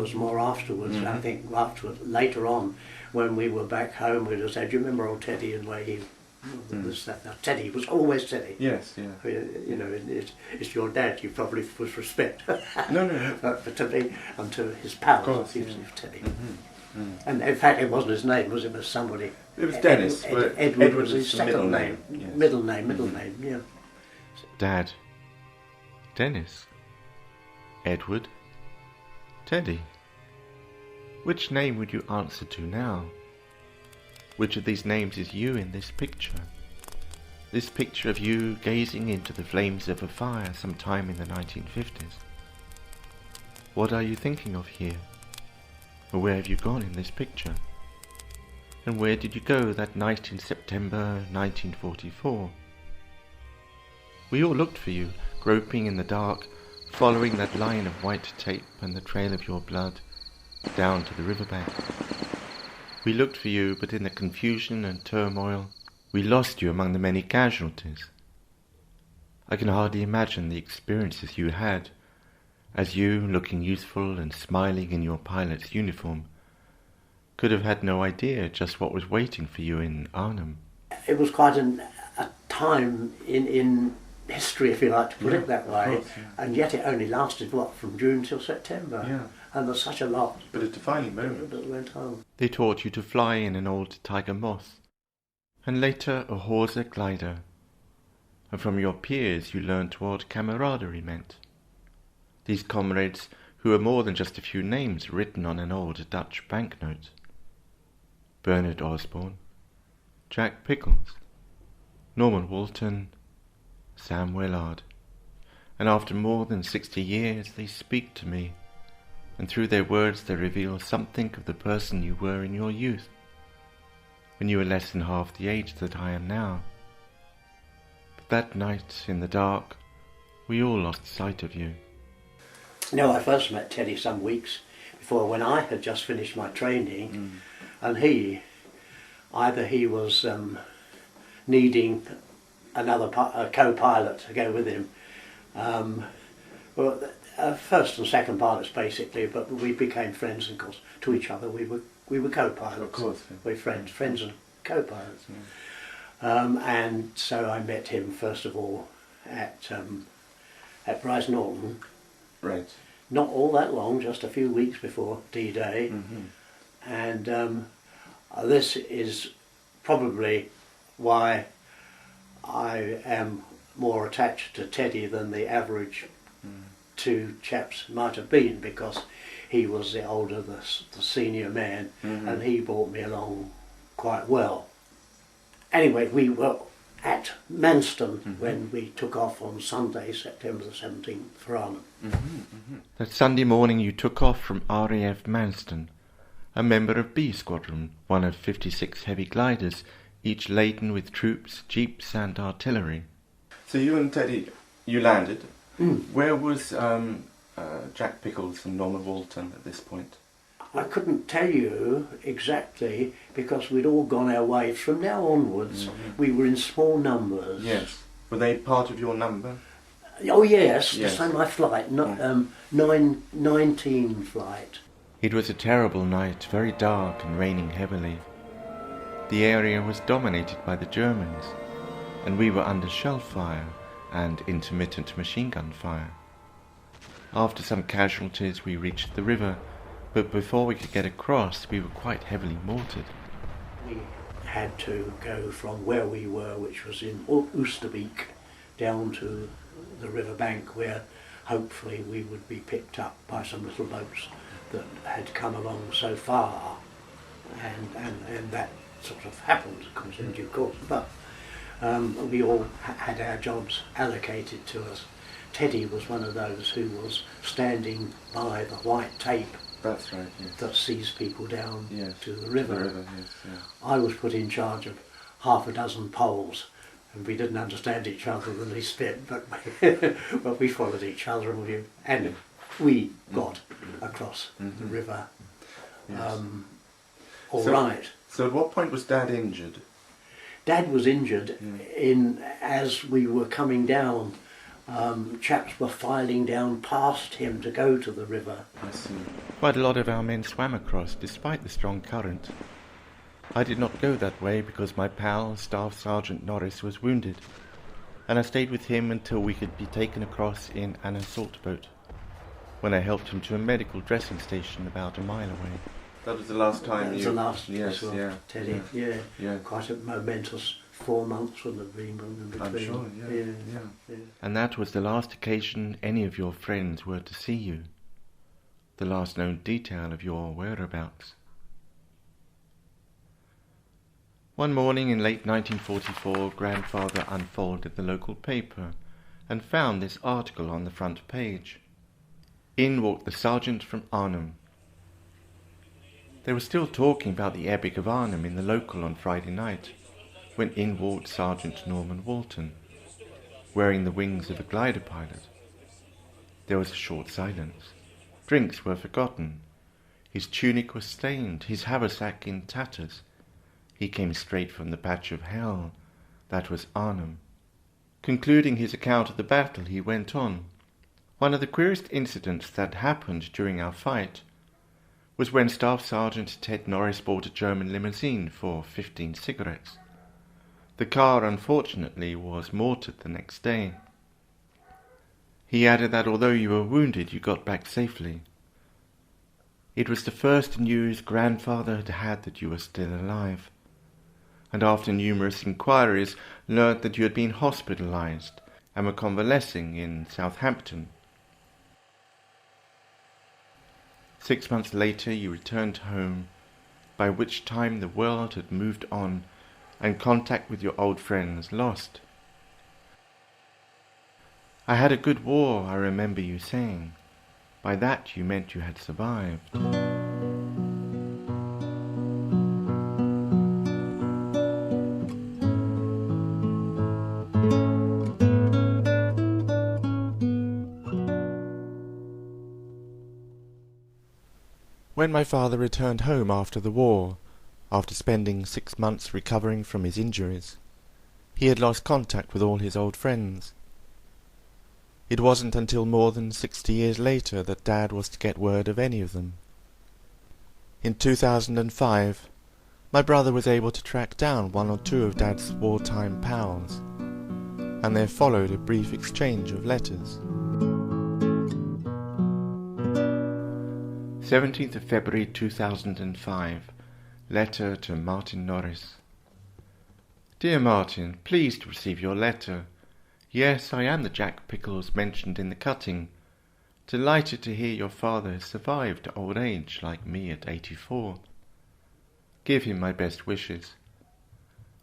was more afterwards. I think later on, when we were back home, we just said, "Do you remember old Teddy and the way he was that?" Now, Teddy was always Teddy. Yes, yeah. You know, it's your dad. You probably was respect. No. But to me and to his pals, he was Teddy. And in fact, it wasn't his name. It was somebody. It was Dennis. Edward was his second name. Yes. Middle name. Yeah. Dad. Dennis. Edward. Teddy. Which name would you answer to now? Which of these names is you in this picture? This picture of you gazing into the flames of a fire sometime in the 1950s. What are you thinking of here? Or where have you gone in this picture? And where did you go that night in September 1944? We all looked for you, groping in the dark, following that line of white tape and the trail of your blood down to the riverbank. We looked for you, but in the confusion and turmoil, we lost you among the many casualties. I can hardly imagine the experiences you had, as you, looking youthful and smiling in your pilot's uniform, could have had no idea just what was waiting for you in Arnhem. It was quite a time in history, if you like to put it that way, course, and yet it only lasted, from June till September. Yeah. And there's such a lot. But a defining moment. That went on. They taught you to fly in an old Tiger Moth, and later a Horsa glider. And from your peers you learned what camaraderie meant. These comrades who were more than just a few names written on an old Dutch banknote. Bernard Osborne, Jack Pickles, Norman Walton, Sam Willard. And after more than 60 years they speak to me, and through their words they reveal something of the person you were in your youth, when you were less than half the age that I am now. But that night in the dark, we all lost sight of you. No, I first met Teddy some weeks before, when I had just finished my training, and he was needing another co-pilot to go with him. First and second pilots basically, but we became friends, of course, to each other. We were co-pilots. Of course. Yeah. We're friends and co-pilots. And so I met him first of all at Bryce Norton. Right. Not all that long, just a few weeks before D-Day. And this is probably why I am more attached to Teddy than the average two chaps might have been, because he was the older, the senior man, and he brought me along quite well. Anyway, we were at Manston when we took off on Sunday, September the 17th, for Arnhem. That Sunday morning you took off from RAF Manston, a member of B Squadron, one of 56 heavy gliders, each laden with troops, jeeps and artillery. So you and Teddy, you landed. Where was Jack Pickles and Norman Walton at this point? I couldn't tell you exactly, because we'd all gone our ways. From now onwards, we were in small numbers. Yes. Were they part of your number? Oh yes, Yes. so my flight, 19 flight. It was a terrible night, very dark and raining heavily. The area was dominated by the Germans, and we were under shell fire and intermittent machine gun fire. After some casualties we reached the river, but before we could get across we were quite heavily mortared. We had to go from where we were, which was in Oosterbeek, down to the river bank, where hopefully we would be picked up by some little boats that had come along so far, and that sort of happened, of course, in due course. But we all had our jobs allocated to us. Teddy was one of those who was standing by the white tape. That's right, yes. That sees people down to the The river. river, yes, yeah. I was put in charge of half a dozen poles, and we didn't understand each other the least bit, but but we followed each other, and we got across the river. Yes. All right. So at what point was Dad injured? Dad was injured as we were coming down chaps were filing down past him to go to the river. I see. Quite a lot of our men swam across, despite the strong current. I did not go that way because my pal, Staff Sergeant Norris, was wounded, and I stayed with him until we could be taken across in an assault boat, when I helped him to a medical dressing station about a mile away. That was the last time That was you... the last Yes, as well, yeah. Teddy. Yeah. Yeah. Quite a momentous 4 months wouldn't have been in between. I'm sure, yeah. And that was the last occasion any of your friends were to see you, the last known detail of your whereabouts. One morning in late 1944, Grandfather unfolded the local paper and found this article on the front page. In walked the sergeant from Arnhem. They were still talking about the Epic of Arnhem in the local on Friday night, when in walked Sergeant Norman Walton, wearing the wings of a glider pilot. There was a short silence. Drinks were forgotten. His tunic was stained, his haversack in tatters. He came straight from the patch of hell that was Arnhem. Concluding his account of the battle, he went on. One of the queerest incidents that happened during our fight was when Staff Sergeant Ted Norris bought a German limousine for 15 cigarettes. The car, unfortunately, was mortared the next day. He added that although you were wounded, you got back safely. It was the first news Grandfather had had that you were still alive, and after numerous inquiries learned that you had been hospitalized and were convalescing in Southampton. 6 months later you returned home, by which time the world had moved on and contact with your old friends lost. I had a good war, I remember you saying. By that you meant you had survived. When my father returned home after the war, after spending 6 months recovering from his injuries, he had lost contact with all his old friends. It wasn't until more than 60 years later that Dad was to get word of any of them. In 2005, my brother was able to track down 1 or 2 of Dad's wartime pals, and there followed a brief exchange of letters. 17th of February 2005. Letter to Martin Norris. Dear Martin, pleased to receive your letter. Yes, I am the Jack Pickles mentioned in the cutting. Delighted to hear your father has survived old age like me at 84. Give him my best wishes.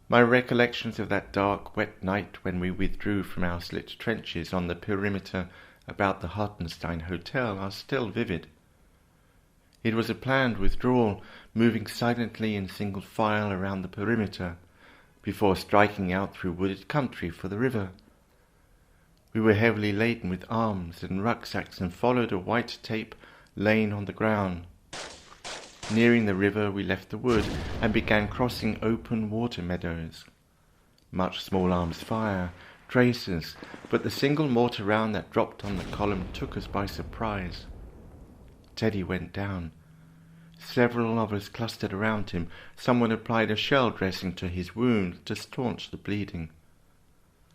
My recollections of that dark, wet night when we withdrew from our slit trenches on the perimeter about the Hartenstein Hotel are still vivid. It was a planned withdrawal, moving silently in single file around the perimeter, before striking out through wooded country for the river. We were heavily laden with arms and rucksacks and followed a white tape lane on the ground. Nearing the river we left the wood and began crossing open water meadows. Much small arms fire, traces, but the single mortar round that dropped on the column took us by surprise. Teddy went down. Several of us clustered around him. Someone applied a shell dressing to his wound to staunch the bleeding.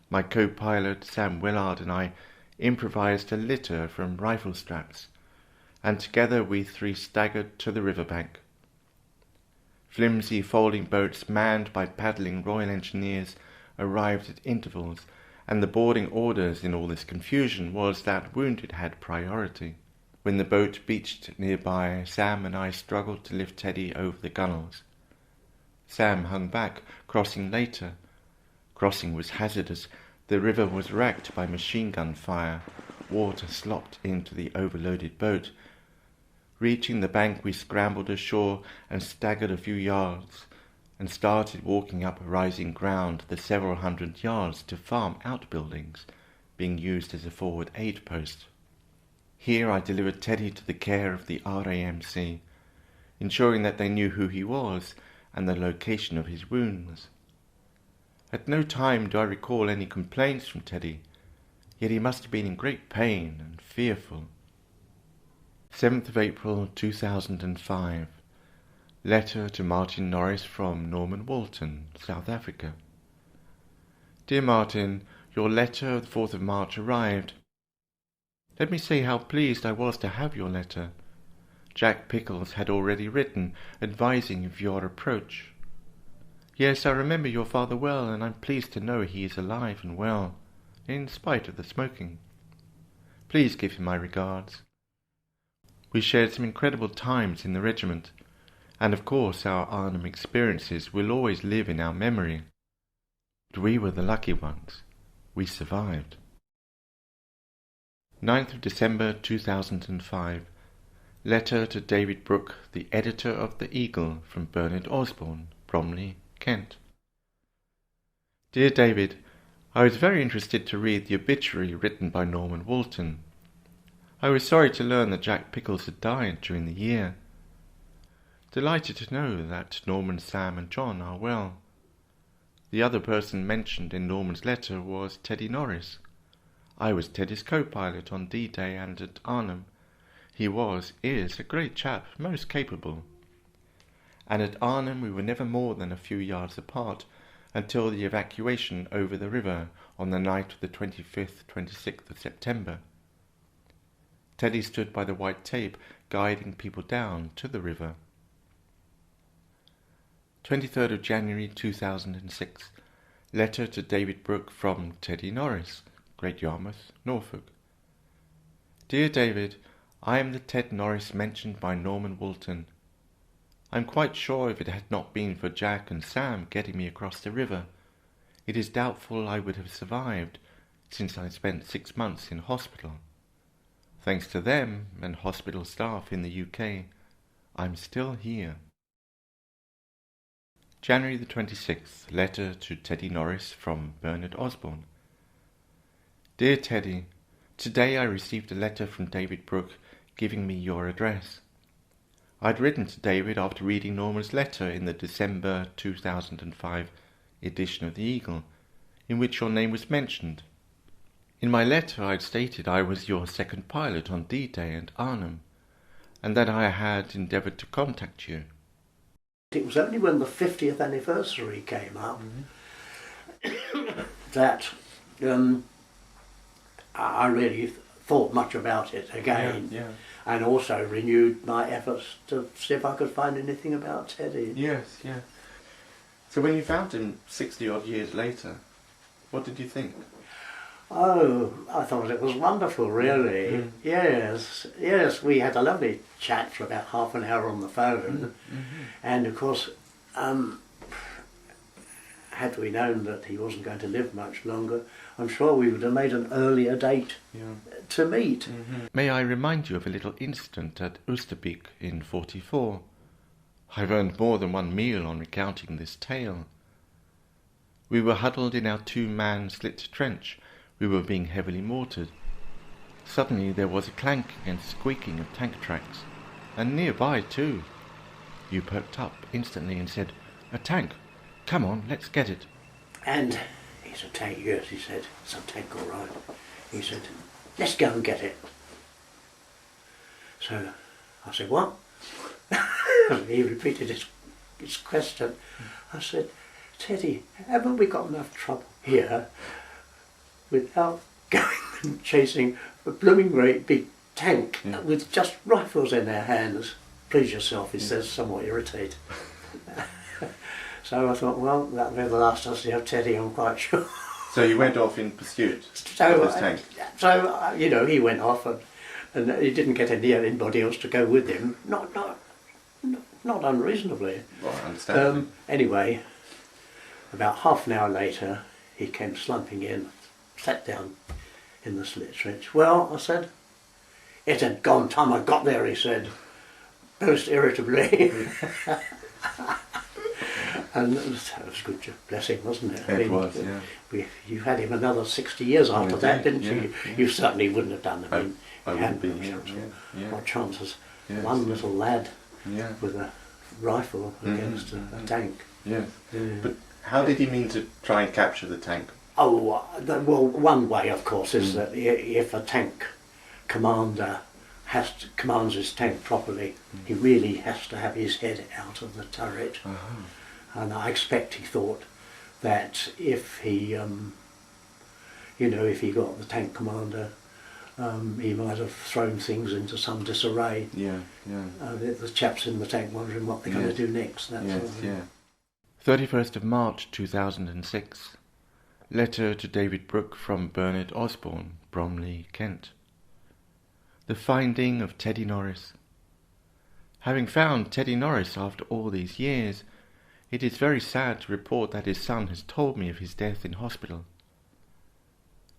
My co-pilot, Sam Willard, and I improvised a litter from rifle straps, and together we 3 staggered to the riverbank. Flimsy folding boats manned by paddling Royal Engineers arrived at intervals, and the boarding orders in all this confusion was that wounded had priority. When the boat beached nearby, Sam and I struggled to lift Teddy over the gunwales. Sam hung back, crossing later. Crossing was hazardous. The river was racked by machine gun fire. Water slopped into the overloaded boat. Reaching the bank, we scrambled ashore and staggered a few yards and started walking up a rising ground the several hundred yards to farm outbuildings being used as a forward aid post. Here I delivered Teddy to the care of the RAMC, ensuring that they knew who he was and the location of his wounds. At no time do I recall any complaints from Teddy. He yet he must have been in great pain and fearful. 7th of April 2005. Letter to Martin Norris from Norman Walton, South Africa. Dear Martin, your letter of the 4th of March arrived. Let me say how pleased I was to have your letter. Jack Pickles had already written, advising of your approach. Yes, I remember your father well, and I'm pleased to know he is alive and well, in spite of the smoking. Please give him my regards. We shared some incredible times in the regiment, and of course our Arnhem experiences will always live in our memory. But we were the lucky ones. We survived. 9th of December 2005. Letter to David Brooke, the editor of The Eagle, from Bernard Osborne, Bromley, Kent. Dear David, I was very interested to read the obituary written by Norman Walton. I was sorry to learn that Jack Pickles had died during the year. Delighted to know that Norman, Sam and John are well. The other person mentioned in Norman's letter was Teddy Norris. I was Teddy's co-pilot on D-Day and at Arnhem. He is a great chap, most capable. And at Arnhem we were never more than a few yards apart until the evacuation over the river on the night of the 25th, 26th of September. Teddy stood by the white tape, guiding people down to the river. 23rd of January 2006. Letter to David Brooke from Teddy Norris, Great Yarmouth, Norfolk. Dear David, I am the Ted Norris mentioned by Norman Walton. I am quite sure if it had not been for Jack and Sam getting me across the river, it is doubtful I would have survived, since I spent 6 months in hospital. Thanks to them and hospital staff in the UK, I'm still here. January the 26th. Letter to Teddy Norris from Bernard Osborne. Dear Teddy, today I received a letter from David Brooke giving me your address. I'd written to David after reading Norman's letter in the December 2005 edition of The Eagle, in which your name was mentioned. In my letter I'd stated I was your second pilot on D-Day and Arnhem, and that I had endeavoured to contact you. It was only when the 50th anniversary came up that I really thought much about it again, and also renewed my efforts to see if I could find anything about Teddy. Yes. So when you found him 60 odd years later, what did you think? Oh, I thought it was wonderful, really. Yes, we had a lovely chat for about half an hour on the phone, and of course, had we known that he wasn't going to live much longer, I'm sure we would have made an earlier date to meet. May I remind you of a little incident at Oosterbeek in '44? I've earned more than one meal on recounting this tale. We were huddled in our 2-man slit trench. We were being heavily mortared. Suddenly there was a clanking and squeaking of tank tracks, and nearby too. You perked up instantly and said, "A tank! Come on, let's get it." And it's a tank, yes, he said. It's a tank, all right. He said, "Let's go and get it." So I said, "What?" He repeated his question. I said, "Teddy, haven't we got enough trouble here without going and chasing a blooming great big tank with just rifles in their hands?" "Please yourself," he says, somewhat irritated. So I thought, well, that'll be the last I see of Teddy, I'm quite sure. So you went off in pursuit of this tank? So, he went off and he didn't get anybody else to go with him. Not unreasonably. Well, understandably. Anyway, about half an hour later, he came slumping in, sat down in the slit trench. "Well," I said. "It had gone time I got there," he said, most irritably. And that was good, blessing, wasn't it? It was, yeah. You had him another 60 years after that, didn't you? Yeah. You certainly wouldn't have done it. I wouldn't be here. What chances? Yes, One little lad yeah. with a rifle against a tank. Yes. But how did he mean to try and capture the tank? Well, one way, of course, is that if a tank commander commands his tank properly, he really has to have his head out of the turret. And I expect he thought that if he, if he got the tank commander, he might have thrown things into some disarray. The chaps in the tank wondering what they're going to do next. That sort of thing. 31st of March 2006. Letter to David Brooke from Bernard Osborne, Bromley, Kent. The finding of Teddy Norris. Having found Teddy Norris after all these years, it is very sad to report that his son has told me of his death in hospital.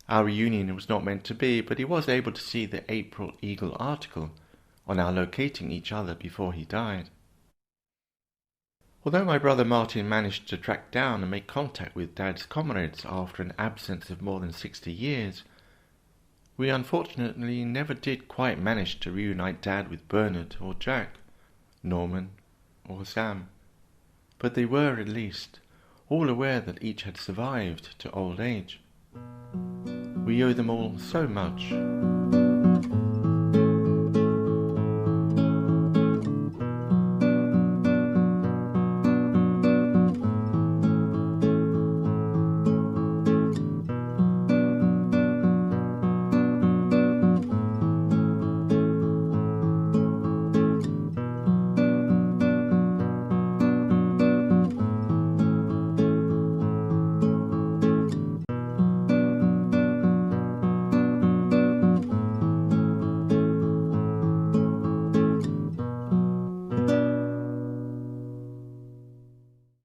Our reunion was not meant to be, but he was able to see the April Eagle article on our locating each other before he died. Although my brother Martin managed to track down and make contact with Dad's comrades after an absence of more than 60 years, we unfortunately never did quite manage to reunite Dad with Bernard or Jack, Norman or Sam. But they were, at least, all aware that each had survived to old age. We owe them all so much.